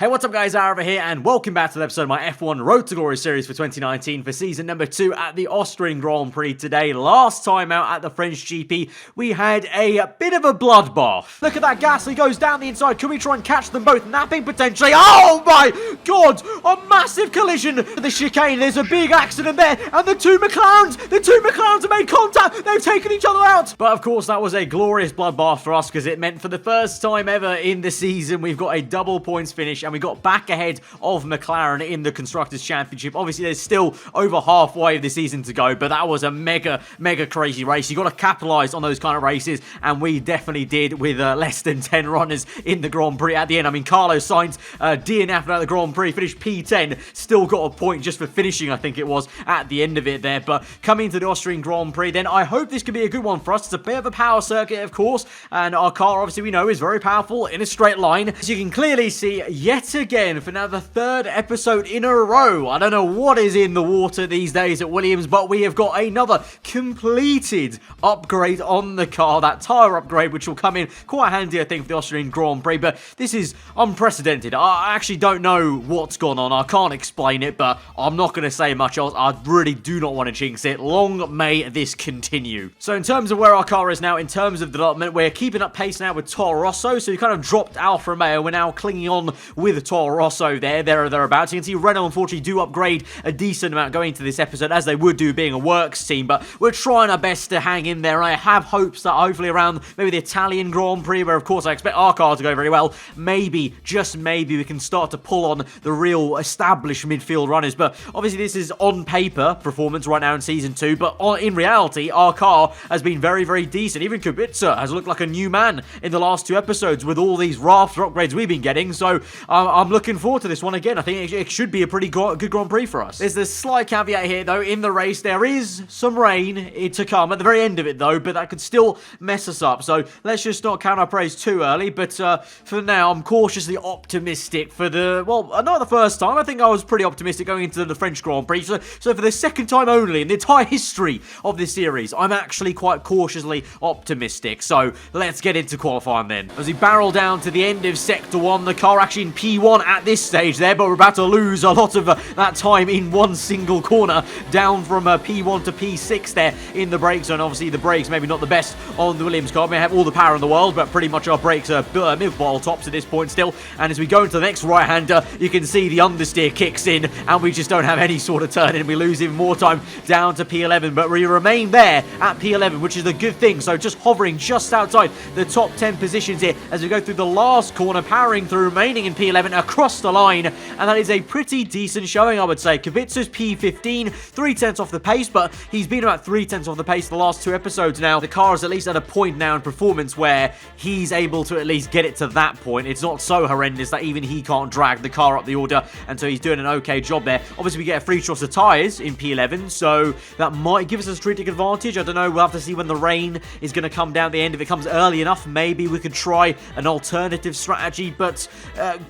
Hey, what's up guys, aarava here, and welcome back to the episode of my F1 Road to Glory series for 2019 for season number 2 at the Austrian Grand Prix today. Last time out at the French GP, we had a bit of a bloodbath. Look at that, Gasly goes down the inside. Can we try and catch them both? Napping potentially. Oh my god, a massive collision. The chicane, there's a big accident there, and the two McLarens have made contact. They've taken each other out. But of course, that was a glorious bloodbath for us because it meant for the first time ever in the season, we've got a double points finish, and we got back ahead of McLaren in the Constructors' Championship. Obviously, there's still over halfway of the season to go, but that was a mega crazy race. You got to capitalize on those kind of races, and we definitely did with less than 10 runners in the Grand Prix at the end. I mean, Carlos Sainz DNF'd at the Grand Prix, finished P10, still got a point just for finishing, I think it was, at the end of it there. But coming to the Austrian Grand Prix, then I hope this could be a good one for us. It's a bit of a power circuit, of course, and our car, obviously, we know is very powerful in a straight line. As you can clearly see, yet again, for now the third episode in a row. I don't know what is in the water these days at Williams, but we have got another completed upgrade on the car, that tyre upgrade, which will come in quite handy, I think, for the Austrian Grand Prix. But this is unprecedented. I actually don't know what's gone on. I can't explain it, but I'm not going to say much else. I really do not want to jinx it. Long may this continue. So in terms of where our car is now, in terms of development, we're keeping up pace now with Toro Rosso. So we kind of dropped Alfa Romeo. We're now clinging on with Toro Rosso there or thereabouts. You can see Renault unfortunately do upgrade a decent amount going into this episode, as they would do being a works team, but we're trying our best to hang in there. I have hopes that hopefully around maybe the Italian Grand Prix, where of course I expect our car to go very well, maybe, just maybe, we can start to pull on the real established midfield runners. But obviously this is on paper performance right now in Season 2, but in reality our car has been very decent. Even Kubica has looked like a new man in the last 2 episodes with all these rafter upgrades we've been getting, so I'm looking forward to this one again. I think it should be a pretty good Grand Prix for us. There's this slight caveat here though, in the race there is some rain to come at the very end of it though, but that could still mess us up, so let's just not count our praise too early. But for now I'm cautiously optimistic for the, well, not the first time. I think I was pretty optimistic going into the French Grand Prix, so for the second time only in the entire history of this series, I'm actually quite cautiously optimistic. So let's get into qualifying then. As we barrel down to the end of Sector 1, the car actually in P1 at this stage there, but we're about to lose a lot of that time in one single corner, down from P1 to P6 there in the brake zone. Obviously the brakes maybe not the best on the Williams car. We have all the power in the world, but pretty much our brakes are mid-bottle tops at this point still. And as we go into the next right-hander, you can see the understeer kicks in, and we just don't have any sort of turn in. We lose even more time down to P11, but we remain there at P11, which is a good thing. So just hovering just outside the top 10 positions here as we go through the last corner, powering through, remaining in P11 across the line, and that is a pretty decent showing, I would say. Kubica's P15, 3/10 off the pace, but he's been about 3/10 off the pace the last 2 episodes now. The car is at least at a point now in performance where he's able to at least get it to that point. It's not so horrendous that even he can't drag the car up the order, and so he's doing an okay job there. Obviously, we get a free choice of tyres in P11, so that might give us a strategic advantage. I don't know, we'll have to see when the rain is going to come down the end. If it comes early enough, maybe we could try an alternative strategy, but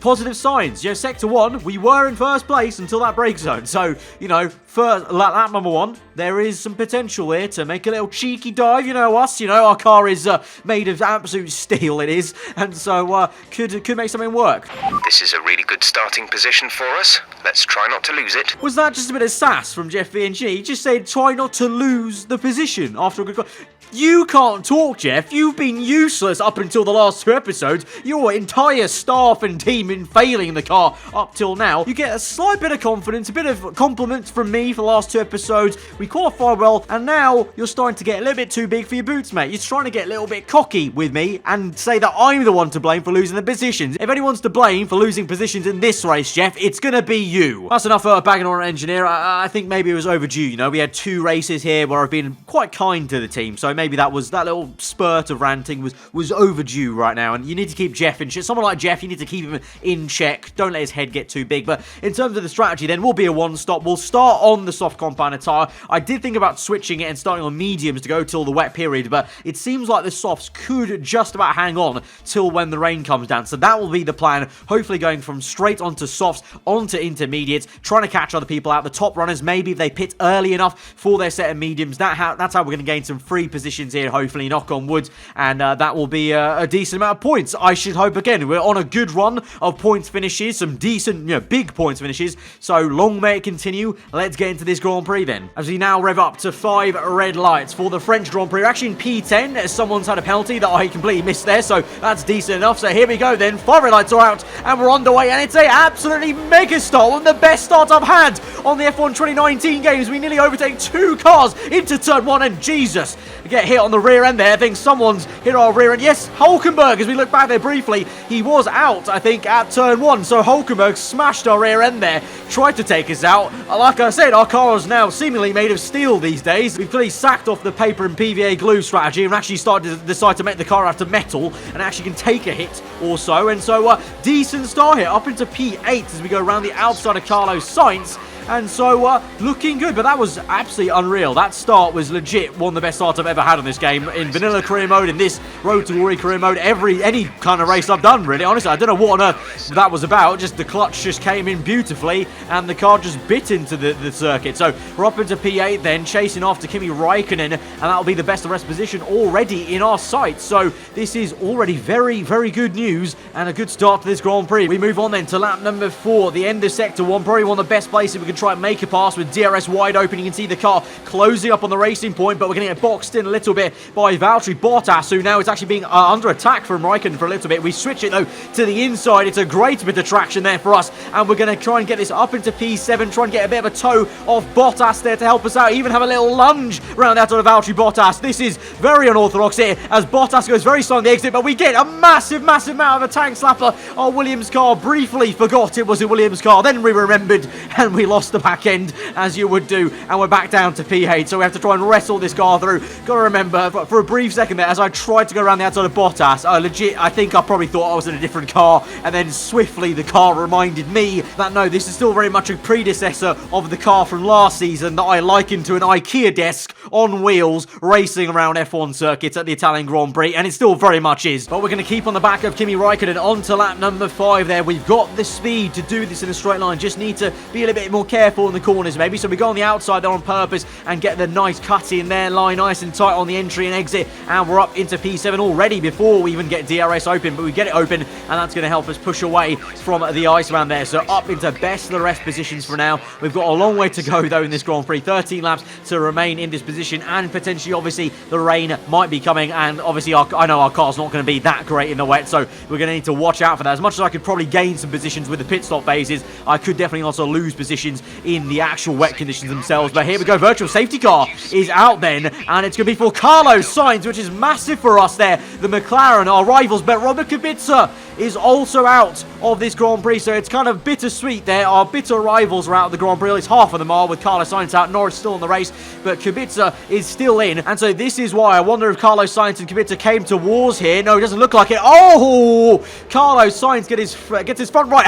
positive signs. You know, Sector 1, we were in first place until that brake zone, so, you know, first lap number 1, there is some potential here to make a little cheeky dive. You know us, you know, our car is made of absolute steel, it is, and so could make something work. This is a really good starting position for us. Let's try not to lose it. Was that just a bit of sass from Jeff V&G? He just said try not to lose the position after a good... You can't talk, Jeff. You've been useless up until the last 2 episodes. Your entire staff and team in failing the car up till now. You get a slight bit of confidence, a bit of compliments from me for the last 2 episodes. We qualified well, and now you're starting to get a little bit too big for your boots, mate. You're trying to get a little bit cocky with me and say that I'm the one to blame for losing the positions. If anyone's to blame for losing positions in this race, Jeff, it's gonna be you. That's enough bagging on an engineer. I think maybe it was overdue, you know. We had 2 races here where I've been quite kind to the team, so maybe that little spurt of ranting was overdue right now, and you need to keep Jeff in check. Someone like Jeff, you need to keep him in check. Don't let his head get too big. But in terms of the strategy, then we'll be a one-stop. We'll start on the soft compound tyre. I did think about switching it and starting on mediums to go till the wet period, but it seems like the softs could just about hang on till when the rain comes down. So that will be the plan. Hopefully going from straight onto softs onto intermediates, trying to catch other people out. The top runners, maybe if they pit early enough for their set of mediums, that's how we're going to gain some free position positions here, hopefully, knock on wood, and that will be a decent amount of points. I should hope, again, we're on a good run of points finishes, some decent, big points finishes, so long may it continue. Let's get into this Grand Prix then. As we now rev up to 5 red lights for the French Grand Prix. We're actually in P10, as someone's had a penalty that I completely missed there, so that's decent enough. So here we go then, 5 red lights are out, and we're underway, and it's a absolutely mega start, one of the best starts I've had on the F1 2019 games. We nearly overtake 2 cars into turn 1, and Jesus, we get hit on the rear end there. I think someone's hit our rear end. Yes, Hulkenberg, as we look back there briefly, he was out, I think, at turn 1, so Hulkenberg smashed our rear end there, tried to take us out. Like I said, our car is now seemingly made of steel these days. We've clearly sacked off the paper and PVA glue strategy and actually started to decide to make the car out of metal and actually can take a hit or so. And so, decent start here, up into P8 as we go around the outside of Carlos Sainz. And so, looking good, but that was absolutely unreal. That start was legit one of the best starts I've ever had on this game. In vanilla career mode, in this Road to Glory career mode, any kind of race I've done, really. Honestly, I don't know what on earth that was about. Just the clutch just came in beautifully, and the car just bit into the circuit. So, we're up into P8 then, chasing after Kimi Räikkönen, and that'll be the best of rest position already in our sights. So, this is already very, very good news, and a good start to this Grand Prix. We move on then to lap number 4, the end of Sector 1. Probably one of the best places we can try and make a pass with DRS wide open. You can see the car closing up on the racing point, but we're going to get boxed in a little bit by Valtteri Bottas, who now is actually being under attack from Raikkonen for a little bit. We switch it though to the inside. It's a great bit of traction there for us, and we're going to try and get this up into P7, try and get a bit of a tow off Bottas there to help us out, even have a little lunge around out of Valtteri Bottas. This is very unorthodox here as Bottas goes very slow on the exit, but we get a massive amount of a tank slapper. Our Williams car briefly forgot it was a Williams car, then we remembered, and we lost the back end, as you would do, and we're back down to P8, so we have to try and wrestle this car through. Gotta remember, for a brief second there, as I tried to go around the outside of Bottas, I think I probably thought I was in a different car, and then swiftly the car reminded me that no, this is still very much a predecessor of the car from last season that I likened to an IKEA desk on wheels, racing around F1 circuits at the Italian Grand Prix, and it still very much is. But we're going to keep on the back of Kimi Räikkönen on to lap number 5 there. We've got the speed to do this in a straight line, just need to be a little bit more careful in the corners maybe, so we go on the outside there on purpose and get the nice cut in there, line nice and tight on the entry and exit, and we're up into P7 already before we even get DRS open, but we get it open, and that's going to help us push away from the ice around there, so up into best of the rest positions for now. We've got a long way to go though in this Grand Prix, 13 laps to remain in this position, and potentially obviously the rain might be coming, and obviously I know our car's not going to be that great in the wet, so we're going to need to watch out for that. As much as I could probably gain some positions with the pit stop phases, I could definitely also lose positions in the actual wet conditions themselves. But here we go, virtual safety car is out then, and it's going to be for Carlos Sainz, which is massive for us there, the McLaren, our rivals. But Robert Kubica is also out of this Grand Prix, so it's kind of bittersweet there. Our bitter rivals are out of the Grand Prix, at least half of them are, with Carlos Sainz out. Norris still in the race, but Kubica is still in, and so this is why I wonder if Carlos Sainz and Kubica came to wars here. No, it doesn't look like it. Oh, Carlos Sainz gets his front right.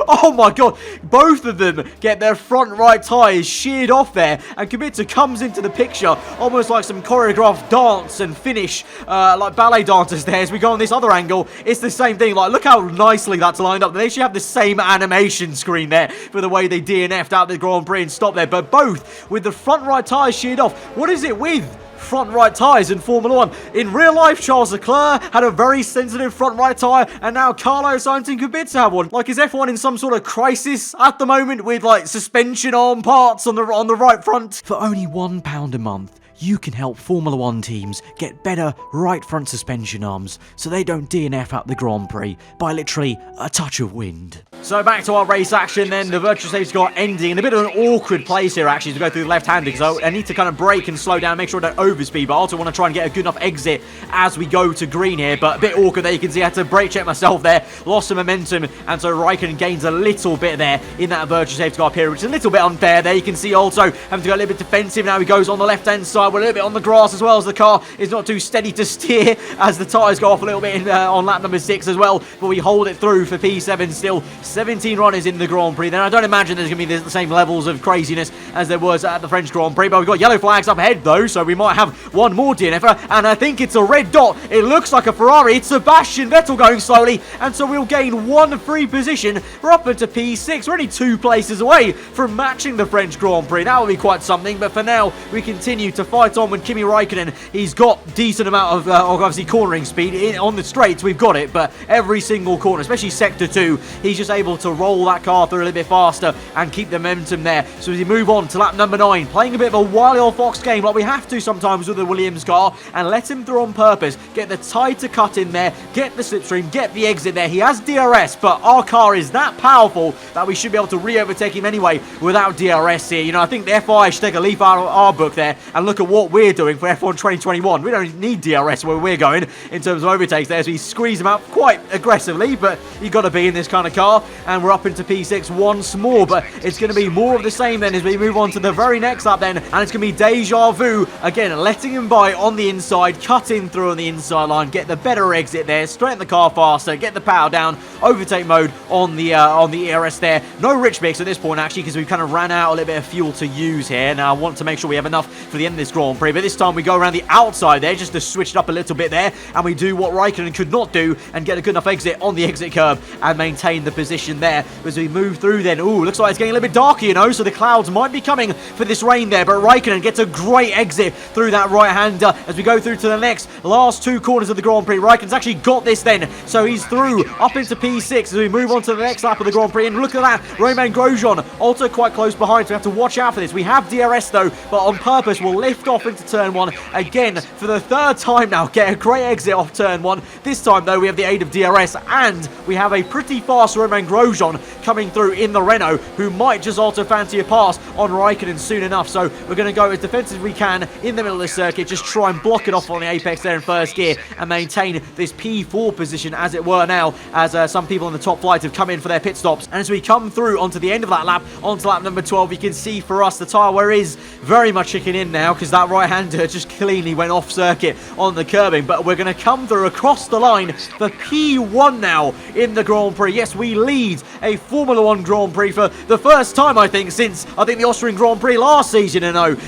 Oh my god, both of them get their front right tyres sheared off there, and Kubica comes into the picture almost like some choreographed dance and finish, like ballet dancers there. As we go on this other angle, it's the same thing. Like, look how nicely that's lined up. They should have the same animation screen there for the way they DNF'd out the Grand Prix and stopped there, but both with the front right tyres sheared off. What is it with front right tyres in Formula 1? In real life, Charles Leclerc had a very sensitive front right tyre, and now Carlos Sainz and Kubica have one. Like, is F1 in some sort of crisis at the moment with, like, suspension arm parts on the right front? For only £1 a month, you can help Formula 1 teams get better right front suspension arms so they don't DNF at the Grand Prix by literally a touch of wind. So back to our race action then, the virtual safety car ending in a bit of an awkward place here actually to go through the left-hander, because I need to kind of brake and slow down, make sure I don't overspeed, but I also want to try and get a good enough exit as we go to green here, but a bit awkward there. You can see I had to brake check myself there, lost some momentum, and so Raikkonen gains a little bit there in that virtual safety car period, which is a little bit unfair there. You can see also having to go a little bit defensive. Now he goes on the left-hand side, we're a little bit on the grass as well, as the car is not too steady to steer as the tyres go off a little bit on lap number 6 as well, but we hold it through for P7 still. 17 runners in the Grand Prix. Then I don't imagine there's going to be the same levels of craziness as there was at the French Grand Prix, but we've got yellow flags up ahead though, so we might have one more DNFer, and I think it's a red dot. It looks like a Ferrari. It's Sebastian Vettel going slowly, and so we'll gain one free position. We're up into P6. We're only 2 places away from matching the French Grand Prix. That will be quite something, but for now we continue to fight on with Kimi Räikkönen. He's got decent amount of, obviously, cornering speed. On the straights, we've got it, but every single corner, especially Sector 2, he's just able to roll that car through a little bit faster and keep the momentum there. So as we move on to lap number 9, playing a bit of a wily old fox game like we have to sometimes with the Williams car, and let him through on purpose, get the tighter cut in there, get the slipstream, get the exit there. He has DRS, but our car is that powerful that we should be able to re-overtake him anyway without DRS here. You know, I think the FI should take a leaf out of our book there and look at what we're doing for F1 2021. We don't need DRS where we're going in terms of overtakes there, so we squeeze him out quite aggressively, but you've got to be in this kind of car, and we're up into P6 once more, but it's going to be more of the same then as we move on to the very next lap then, and it's going to be deja vu again, letting him by on the inside, cutting through on the inside line, get the better exit there, straighten the car faster, get the power down, overtake mode on the ERS there. No rich mix at this point actually, because we've kind of ran out a little bit of fuel to use here. Now I want to make sure we have enough for the end of this Grand Prix, but this time we go around the outside there just to switch it up a little bit there, and we do what Räikkönen could not do and get a good enough exit on the exit curb and maintain the position there as we move through then. Ooh, looks like it's getting a little bit darker, you know, so the clouds might be coming for this rain there, but Räikkönen gets a great exit through that right-hander as we go through to the next last 2 corners of the Grand Prix. Räikkönen's actually got this then, so he's through up into P6 as we move on to the next lap of the Grand Prix, and look at that, Romain Grosjean also quite close behind, so we have to watch out for this. We have DRS though, but on purpose we'll lift off into turn 1 again for the 3rd time now, get a great exit off turn 1. This time though we have the aid of DRS, and we have a pretty fast Romain Grosjean coming through in the Renault, who might just also fancy a pass on Räikkönen soon enough, so we're going to go as defensive as we can in the middle of the circuit, just try and block it off on the apex there in first gear and maintain this P4 position as it were now, as some people in the top flight have come in for their pit stops. And as we come through onto the end of that lap, onto lap number 12, you can see for us the tyre wear is very much kicking in now, because that right-hander just cleanly went off circuit on the curbing, but we're going to come through across the line for P1 now in the Grand Prix. Yes, we lead a Formula 1 Grand Prix for the first time, I think, since the Austrian Grand Prix last season,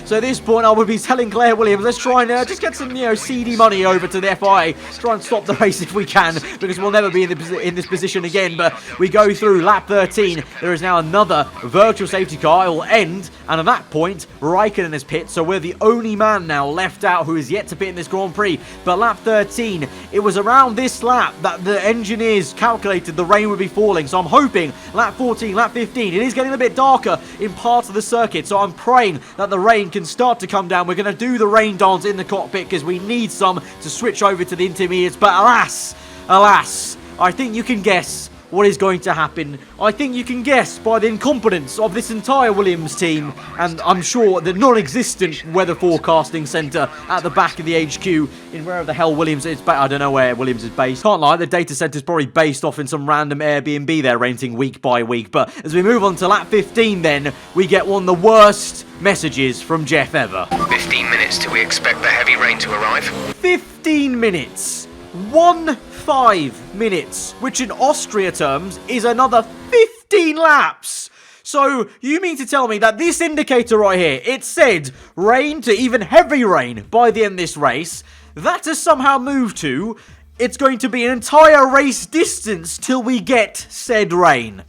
So at this point, I would be telling Claire Williams, let's try and just get some, CD money over to the FIA, try and stop the race if we can, because we'll never be in this position again. But we go through lap 13. There is now another virtual safety car. It will end, and at that point, Räikkönen is pit, so we're the only man now left out who is yet to pit in this Grand Prix. But lap 13, it was around this lap that the engineers calculated the rain would be falling, so I'm hoping lap 14, lap 15, it is getting a bit darker in parts of the circuit, so I'm praying that the rain can start to come down. We're going to do the rain dance in the cockpit because we need some to switch over to the intermediates, but alas, I think you can guess what is going to happen. I think you can guess by the incompetence of this entire Williams team, and I'm sure the non-existent weather forecasting centre at the back of the HQ in wherever the hell Williams is. I don't know where Williams is based. Can't lie, the data centre is probably based off in some random Airbnb they're renting week by week. But as we move on to lap 15 then, we get one of the worst messages from Jeff ever. 15 minutes till we expect the heavy rain to arrive. 15 minutes. 5 minutes, which in Austria terms is another 15 laps. So you mean to tell me that this indicator right here, it said rain to even heavy rain by the end of this race, that has somehow moved to, it's going to be an entire race distance till we get said rain.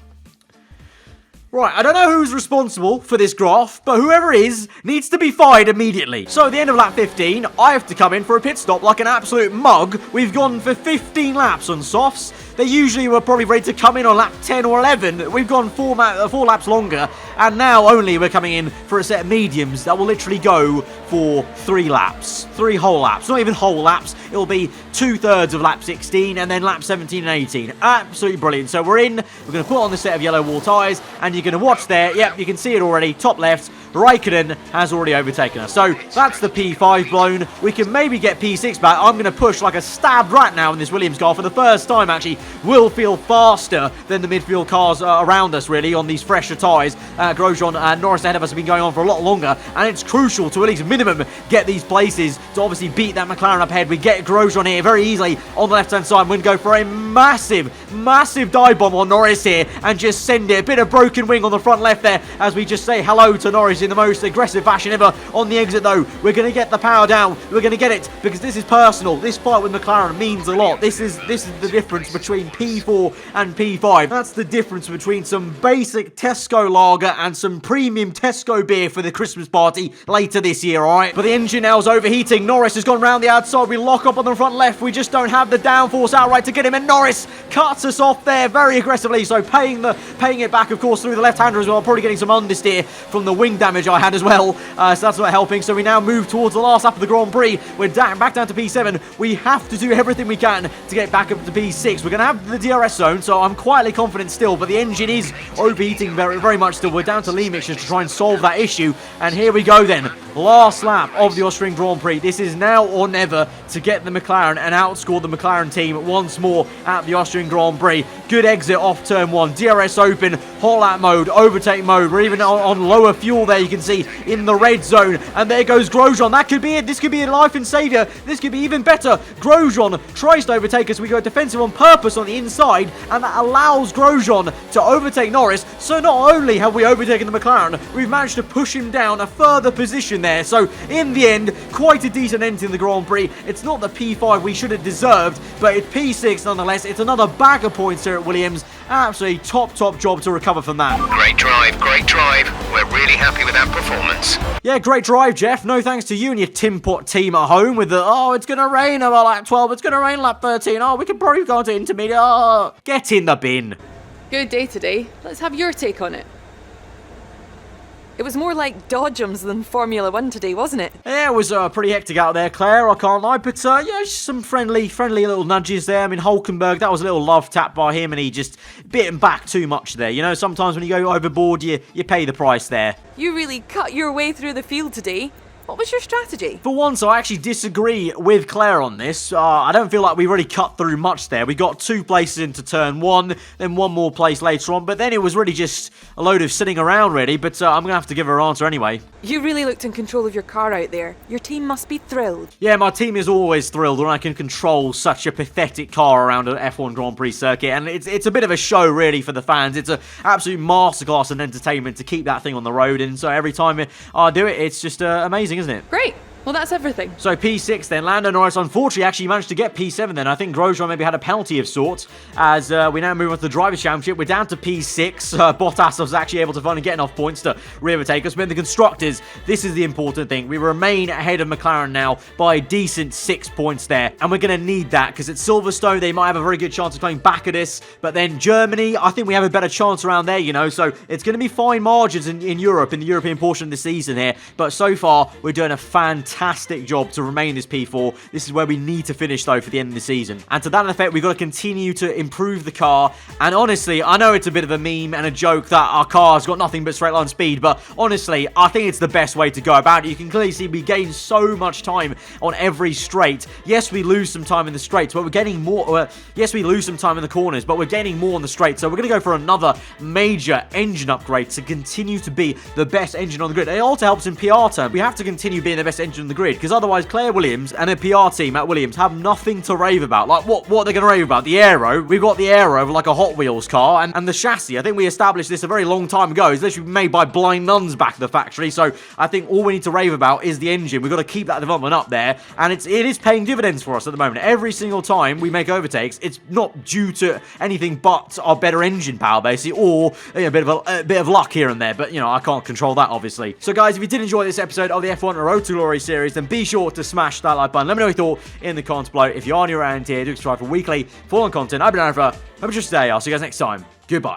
Right, I don't know who's responsible for this graph, but whoever is needs to be fired immediately. So at the end of lap 15, I have to come in for a pit stop like an absolute mug. We've gone for 15 laps on softs. They usually were probably ready to come in on lap 10 or 11. We've gone 4 laps longer, and now only we're coming in for a set of mediums that will literally go for 3 laps. 3 whole laps. Not even whole laps. It'll be 2/3 of lap 16 and then lap 17 and 18. Absolutely brilliant. So we're in. We're going to put on the set of yellow wall tyres, and you're going to watch there. Yep, you can see it already. Top left. Räikkönen has already overtaken us. So that's the P5 blown. We can maybe get P6 back. I'm going to push like a stabbed rat now in this Williams car for the first time, actually. Will feel faster than the midfield cars around us, really, on these fresher tyres. Grosjean and Norris ahead of us have been going on for a lot longer, and it's crucial to at least minimum get these places to obviously beat that McLaren up ahead. We get Grosjean here very easily on the left-hand side. We're going to go for a massive dive bomb on Norris here and just send it. A bit of broken wing on the front left there as we just say hello to Norris in the most aggressive fashion ever. On the exit, though, we're going to get the power down. We're going to get it because this is personal. This fight with McLaren means a lot. This is the difference between between P4 and P5. That's the difference between some basic Tesco lager and some premium Tesco beer for the Christmas party later this year, alright? But the engine now is overheating. Norris has gone round the outside. We lock up on the front left. We just don't have the downforce outright to get him, and Norris cuts us off there very aggressively. So paying it back, of course, through the left-hander as well. Probably getting some understeer from the wing damage I had as well. So that's not helping. So we now move towards the last lap of the Grand Prix. We're back down to P7. We have to do everything we can to get back up to P6. We're going to have the DRS zone, so I'm quietly confident still, but the engine is overheating very, very much still. We're down to lean mixtures to try and solve that issue, and here we go then. Last lap of the Austrian Grand Prix. This is now or never to get the McLaren and outscore the McLaren team once more at the Austrian Grand Prix. Good exit off turn 1. DRS open, hot lap mode, overtake mode. We're even on lower fuel there, you can see, in the red zone. And there goes Grosjean. That could be it. This could be a life and saviour. This could be even better. Grosjean tries to overtake us. We go defensive on purpose on the inside, and that allows Grosjean to overtake Norris. So not only have we overtaken the McLaren, we've managed to push him down a further position there. So in the end, quite a decent end in the Grand Prix. It's not the P5 we should have deserved, but it's P6 nonetheless. It's another bag of points here at Williams. Absolutely top job to recover from that. Great drive, great drive. We're really happy with that performance. Yeah, great drive, Jeff. No thanks to you and your Tim Pot team at home with the, oh, it's going to rain about lap 12, it's going to rain lap 13, oh, we can probably go into intermediate, oh. Get in the bin. Good day today. Let's have your take on it. It was more like Dodgems than Formula 1 today, wasn't it? Yeah, it was pretty hectic out there, Claire, I can't lie, but yeah, some friendly little nudges there. I mean, Hulkenberg, that was a little love tap by him, and he just bit him back too much there. You know, sometimes when you go overboard, you pay the price there. You really cut your way through the field today. What was your strategy? For once, I actually disagree with Claire on this. I don't feel like we really cut through much there. We got 2 places into turn 1, then 1 more place later on, but then it was really just a load of sitting around, really, but I'm going to have to give her an answer anyway. You really looked in control of your car out there. Your team must be thrilled. Yeah, my team is always thrilled when I can control such a pathetic car around an F1 Grand Prix circuit, and it's a bit of a show, really, for the fans. It's an absolute masterclass in entertainment to keep that thing on the road, and so every time I do it, it's just amazing, isn't it? Great. Well, that's everything. So P6 then. Lando Norris unfortunately actually managed to get P7 then. I think Grosjean maybe had a penalty of sorts as we now move on to the Drivers' Championship. We're down to P6. Bottas was actually able to finally get enough points to re-overtake us. But in the Constructors, this is the important thing. We remain ahead of McLaren now by a decent 6 points there. And we're going to need that because at Silverstone, they might have a very good chance of coming back at us. But then Germany, I think we have a better chance around there, you know. So it's going to be fine margins in Europe, in the European portion of the season here. But so far, we're doing a fantastic job to remain this P4. This is where we need to finish, though, for the end of the season. And to that effect, we've got to continue to improve the car. And honestly, I know it's a bit of a meme and a joke that our car's got nothing but straight line speed, but honestly, I think it's the best way to go about it. You can clearly see we gain so much time on every straight. Yes, we lose some time in the straights, but we're getting more. Yes, we lose some time in the corners, but we're gaining more on the straight. So we're going to go for another major engine upgrade to continue to be the best engine on the grid. It also helps in PR terms. We have to continue being the best engine on the grid, because otherwise Claire Williams and a PR team at Williams have nothing to rave about. Like, what are they going to rave about? The aero. We've got the aero of like a Hot Wheels car, and the chassis. I think we established this a very long time ago. It's literally made by blind nuns back at the factory, so I think all we need to rave about is the engine. We've got to keep that development up there, and it is paying dividends for us at the moment. Every single time we make overtakes, it's not due to anything but our better engine power, basically, or a bit of luck here and there, but, you know, I can't control that, obviously. So, guys, if you did enjoy this episode of the F1 Road to Glory series, then be sure to smash that like button. Let me know what you thought in the comments below. If you are new around here, do subscribe for weekly full-on content. I've been Aarava. Have a good day. I'll see you guys next time. Goodbye.